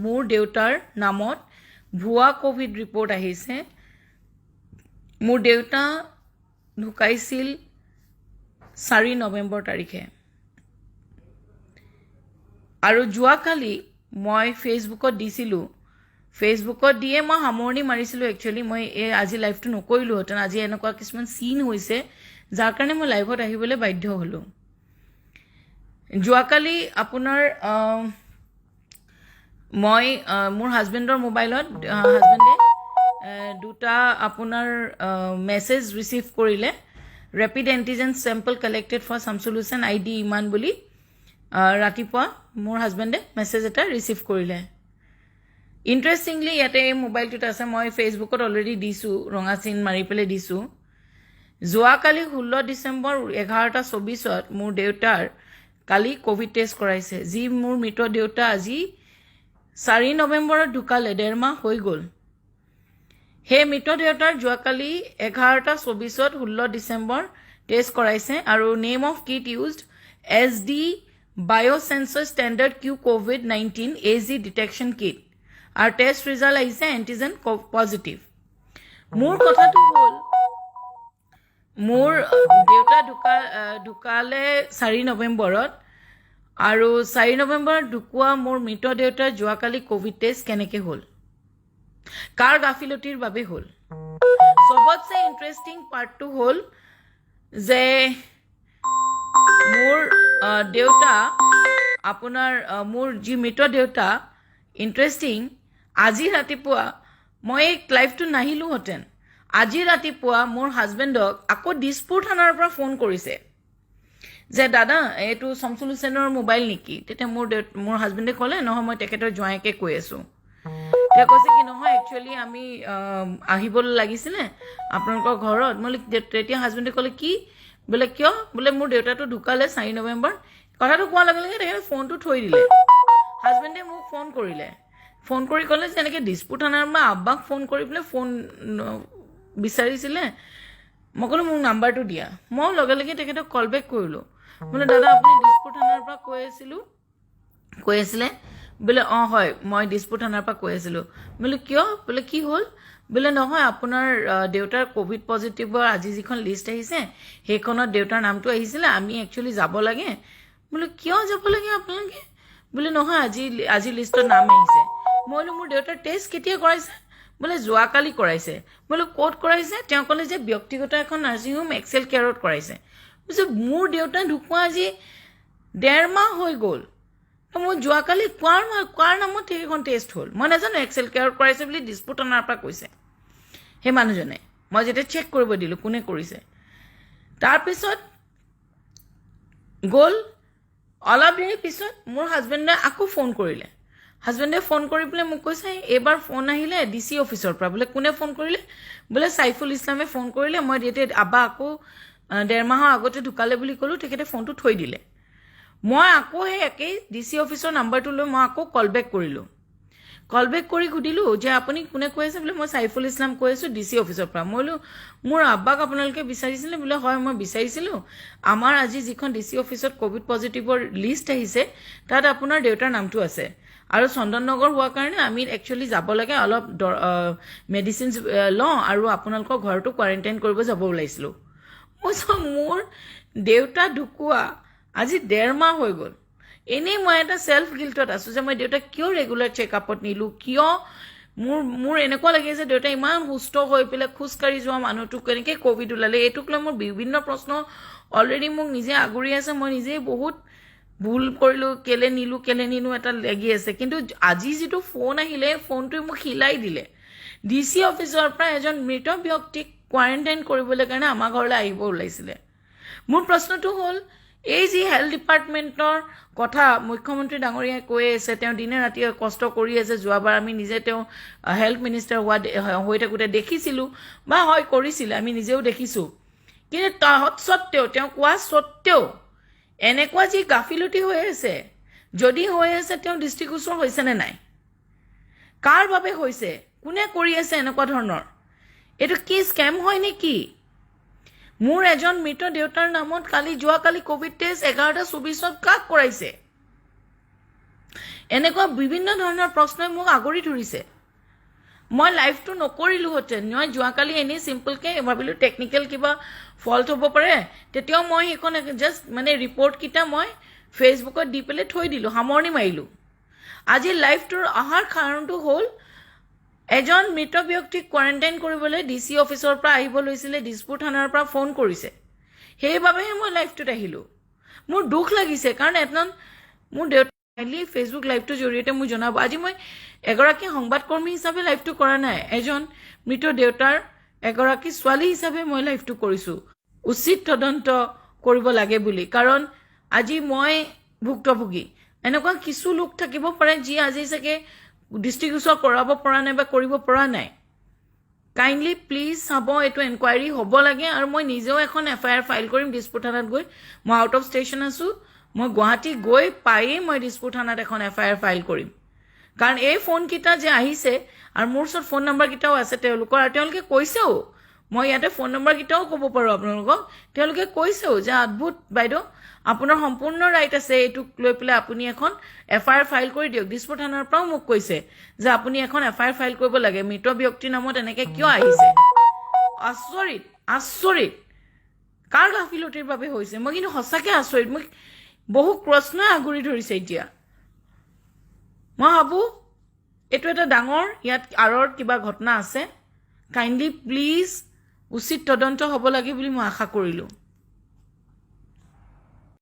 মোৰ দেউতাৰ নামত ভুৱা কোভিড ৰিপৰ্ট আহিছে মোৰ দেউতা ঢুকাইছিল 4 নৱেম্বৰ তাৰিখে আৰু যোৱাকালি মই ফেচবুকত দিছিলোঁ ফেচবুকত দিয়ে মই সামৰণি মাৰিছিলোঁ একচুৱেলি মই আজি লাইভটো নকৰিলোহেঁতেন আজি এনেকুৱা কিছুমান চিন হৈছে যাৰ কাৰণে মই লাইভত আহিবলৈ বাধ্য হ'লোঁ যোৱাকালি আপোনাৰ মই মোৰ হাজবেণ্ডৰ মোবাইলত হাজবেণ্ডে দুটা আপোনাৰ মেছেজ ৰিচিভ কৰিলে rapid antigen sample collected for Shamsul Hussain ID ইমান বুলি ৰাতিপুৱা মোৰ হাজবেণ্ডে মেছেজ এটা ৰিচিভ কৰিলে ইণ্টাৰেষ্টিংলি ইয়াতে এই মোবাইলটোত আছে মই ফেচবুকত অলৰেডি দিছোঁ ৰঙা চিন মাৰি পেলাই দিছোঁ যোৱাকালি 16 ডিচেম্বৰ 11:24 মোৰ দেউতাৰ কালি কোভিড টেষ্ট কৰাইছে যি মোৰ মৃত দেউতা আজি 4 নৱেম্বৰত ঢুকালে 1.5 মাহ হৈ গ'ল সেই মৃত দেউতাৰ যোৱাকালি 11:24 16 ডিচেম্বৰ টেষ্ট কৰাইছে আৰু name of kit used SD বায়োসেন্সৰ standard Q COVID-19 AZ detection kit আৰু টেষ্ট ৰিজাল্ট আহিছে এণ্টিজেন পজিটিভ মোৰ কথাটো হ'ল মোৰ দেউতা ঢুকালে 4 নৱেম্বৰত আৰু 4 নৱেম্বৰত ঢুকুৱা মোৰ মৃত দেউতাৰ যোৱাকালি কোভিড টেষ্ট কেনেকৈ হ'ল কাৰ গাফিলতিৰ বাবে হ'ল সবতছে ইণ্টাৰেষ্টিং পাৰ্টটো হ'ল যে মোৰ দেউতা আপোনাৰ মোৰ যি মৃত দেউতা ইণ্টাৰেষ্টিং আজি ৰাতিপুৱা মই এই লাইভটো নাহিলোহেঁতেন আজি ৰাতিপুৱা মোৰ হাজবেণ্ডক আকৌ দিছপুৰ থানাৰ পৰা ফোন কৰিছে যে দাদা এইটো শামছুল হুছেইনৰ মোবাইল নেকি তেতিয়া মোৰ হাজবেণ্ডে ক'লে নহয় মই তেখেতৰ জোঁৱাইকে কৈ আছোঁ তেওঁ কৈছে কি নহয় একচুৱেলি আমি আহিবলৈ লাগিছিলে আপোনালোকৰ ঘৰত মই তেতিয়া হাজবেণ্ডে ক'লে কি বোলে কিয় বোলে মোৰ দেউতাটো ঢুকালে 4 নৱেম্বৰ কথাটো কোৱাৰ লগে লগে তেখেতে ফোনটো থৈ দিলে হাজবেণ্ডে মোক ফোন কৰিলে ফোন কৰি ক'লে যে এনেকৈ দিছপুৰ থানাৰ পৰা আব্বাক ফোন কৰি পেলাই ফোন বিচাৰিছিলে মই ক'লো মোক নাম্বাৰটো দিয়া মই লগে লগে তেখেতক কল বেক কৰিলোঁ বোলে দাদা আপুনি দিছপুৰ থানাৰ পৰা কৈ আছিলে বোলে অঁ হয় মই দিছপুৰ থানাৰ পৰা কৈ আছিলোঁ বোলে কিয় বোলে কি হ'ল বোলে নহয় আপোনাৰ দেউতাৰ কোভিড পজিটিভৰ আজি যিখন লিষ্ট আহিছে সেইখনত দেউতাৰ নামটো আহিছিলে আমি একচুৱেলি যাব লাগে বোলে কিয় যাব লাগে আপোনালোকে বোলে নহয় আজি লিষ্টত নাম আহিছে মই বোলো মোৰ দেউতাৰ টেষ্ট কেতিয়া কৰাইছে বোলে যোৱাকালি কৰাইছে বোলে ক'ত কৰাইছে তেওঁ ক'লে যে ব্যক্তিগত এখন নাৰ্ছিং হোম এক্সেল কেয়াৰত কৰাইছে বুজিছে মোৰ দেউতা ঢুকুৱা আজি 1.5 মাহ হৈ গ'ল মই যোৱাকালি কোৱাৰ নামত সেইখন টেষ্ট হ'ল মই নাজানো এক্সেল কেয়াৰত কৰাইছে বুলি দিছপুৰ থানাৰ পৰা কৈছে সেই মানুহজনে মই যেতিয়া চেক কৰিব দিলোঁ কোনে কৰিছে তাৰপিছত গ'ল অলপ দেৰি পিছত মোৰ হাজবেণ্ডে আকৌ ফোন কৰিলে হাজবেণ্ডে ফোন কৰি পেলাই মোক কৈছে এইবাৰ ফোন আহিলে DC অফিচৰ পৰা বোলে কোনে ফোন কৰিলে বোলে সাইফুল ইছলামে ফোন কৰিলে মই তেতিয়া আব্বা আকৌ 1.5 মাহৰ আগতে ঢুকালে বুলি ক'লোঁ তেখেতে ফোনটো থৈ দিলে মই আকৌ সেই একেই DC অফিচৰ নাম্বাৰটো লৈ মই আকৌ কল বেক কৰিলোঁ কল বেক কৰি সুধিলোঁ যে আপুনি কোনে কৈ আছে বোলে মই সাইফুল ইছলাম কৈ আছোঁ DC অফিচৰ পৰা মই বোলো মোৰ আব্বাক আপোনালোকে বিচাৰিছিলে বোলে হয় মই বিচাৰিছিলোঁ আমাৰ আজি যিখন DC অফিচত কোভিড পজিটিভৰ লিষ্ট আহিছে তাত আপোনাৰ দেউতাৰ নামটো আছে আৰু চন্দননগৰ হোৱাৰ কাৰণে আমি একচুৱেলি যাব লাগে অলপ মেডিচিনছ লওঁ আৰু আপোনালোকৰ ঘৰটো কোৱাৰেণ্টাইন কৰিব যাব ওলাইছিলোঁ মোৰ দেউতা ঢুকুৱা আজি 1.5 মাহ হৈ গ'ল এনেই মই এটা সেলফ গিল্টত আছোঁ যে মই দেউতাক কিয় ৰেগুলাৰ চেকআপত নিলোঁ কিয় মোৰ এনেকুৱা লাগে যে দেউতা ইমান সুস্থ হৈ পেলাই খোজকাঢ়ি যোৱা মানুহটো কেনেকৈ কোভিড ওলালে এইটোক লৈ মোৰ বিভিন্ন প্ৰশ্ন অলৰেডি মোক নিজে আগুৰি আছে মই নিজেই বহুত ভুল কৰিলোঁ কেলে নিলোঁ এটা লাগি আছে কিন্তু আজি যিটো ফোন আহিলে ফোনটোৱে মোক হিলাই দিলে DC অফিচৰ পৰা এজন মৃত ব্যক্তিক কোৱাৰেণ্টাইন কৰিবলৈ কাৰণে আমাৰ ঘৰলৈ আহিব ওলাইছিলে মোৰ প্ৰশ্নটো হ'ল এই যি হেল্থ ডিপাৰ্টমেণ্টৰ কথা মুখ্যমন্ত্ৰী ডাঙৰীয়াই কৈ আছে তেওঁ দিনে ৰাতিয়ে কষ্ট কৰি আছে যোৱাবাৰ আমি নিজে তেওঁ হেল্থ মিনিষ্টাৰ হৈ থাকোঁতে দেখিছিলোঁ বা হয় কৰিছিলে আমি নিজেও দেখিছোঁ কিন্তু তৎসত্ত্বেও তেওঁ কোৱা সত্ত্বেও এনেকুৱা যি গাফিলতি হৈ আছে যদি হৈ আছে তেওঁ দৃষ্টিগোচৰ হৈছেনে নাই কাৰ বাবে হৈছে কোনে কৰি আছে এনেকুৱা ধৰণৰ এইটো কি স্কেম হয় নেকি মোৰ এজন মৃত দেউতাৰ নামত যোৱাকালি কোভিড টেষ্ট 11:24 কাক কৰাইছে এনেকুৱা বিভিন্ন ধৰণৰ প্ৰশ্নই মোক আগৰি ধৰিছে মই লাইভটো নকৰিলোহেঁতেন মই যোৱাকালি এনেই চিম্পলকৈ ভাবিলোঁ টেকনিকেল কিবা ফল্ট হ'ব পাৰে তেতিয়াও মই সেইখন জাষ্ট মানে ৰিপৰ্টকেইটা মই ফেচবুকত দি পেলাই থৈ দিলোঁ সামৰণি মাৰিলোঁ আজি লাইভটোৰ অহাৰ কাৰণটো হ'ল এজন মৃত ব্যক্তিক কোৱাৰেণ্টাইন কৰিবলৈ DC অফিচৰ পৰা আহিব লৈছিলে দিছপুৰ থানাৰ পৰা ফোন কৰিছে সেইবাবেহে মই লাইভটোত আহিলোঁ মোৰ দুখ লাগিছে কাৰণ এজন মোৰ দেউতা ফেচবুক লাইভটোৰ জৰিয়তে মোক জনাব আজি মই এগৰাকী সংবাদকৰ্মী হিচাপে লাইভটো কৰা নাই এজন মৃত দেউতাৰ এগৰাকী ছোৱালী হিচাপে মই লাইভটো কৰিছোঁ উচিত তদন্ত কৰিব লাগে বুলি কাৰণ আজি মই ভুক্তভোগী এনেকুৱা কিছু লোক থাকিব পাৰে যি আজি চাগে ডিষ্ট্ৰিবিউচন কৰাব পৰা নাই বা কৰিব পৰা নাই কাইণ্ডলি প্লিজ চাব এইটো এনকুৱাইৰি হ'ব লাগে আৰু মই নিজেও এখন FIR ফাইল কৰিম দিছপুৰ থানাত গৈ মই আউট অফ ষ্টেচন আছোঁ মই গুৱাহাটী গৈ পায়েই মই দিছপুৰ থানাত এখন FIR ফাইল কৰিম কাৰণ এই ফোনকেইটা যে আহিছে আৰু মোৰ ওচৰত ফোন নম্বৰকেইটাও আছে তেওঁলোকৰ আৰু তেওঁলোকে কৈছেও মই ইয়াতে ফোন নম্বৰকেইটাও ক'ব পাৰোঁ আপোনালোকক তেওঁলোকে কৈছেও যে অদ্ভুত বাইদেউ আপোনাৰ সম্পূৰ্ণ ৰাইট আছে এইটোক লৈ পেলাই আপুনি এখন FIR ফাইল কৰি দিয়ক দিছপুৰ থানাৰ পৰাও মোক কৈছে যে আপুনি এখন FIR ফাইল কৰিব লাগে মৃত ব্যক্তিৰ নামত এনেকৈ কিয় আহিছে আচৰিত আচৰিত কাৰ গাফিলতিৰ বাবে হৈছে মই কিন্তু সঁচাকৈ আচৰিত মোক বহু প্ৰশ্নই আগুৰি ধৰিছে এতিয়া মই ভাবোঁ এইটো এটা ডাঙৰ ইয়াত আঁৰৰ কিবা ঘটনা আছে কাইণ্ডলি প্লিজ উচিত তদন্ত হ'ব লাগে বুলি মই আশা কৰিলোঁ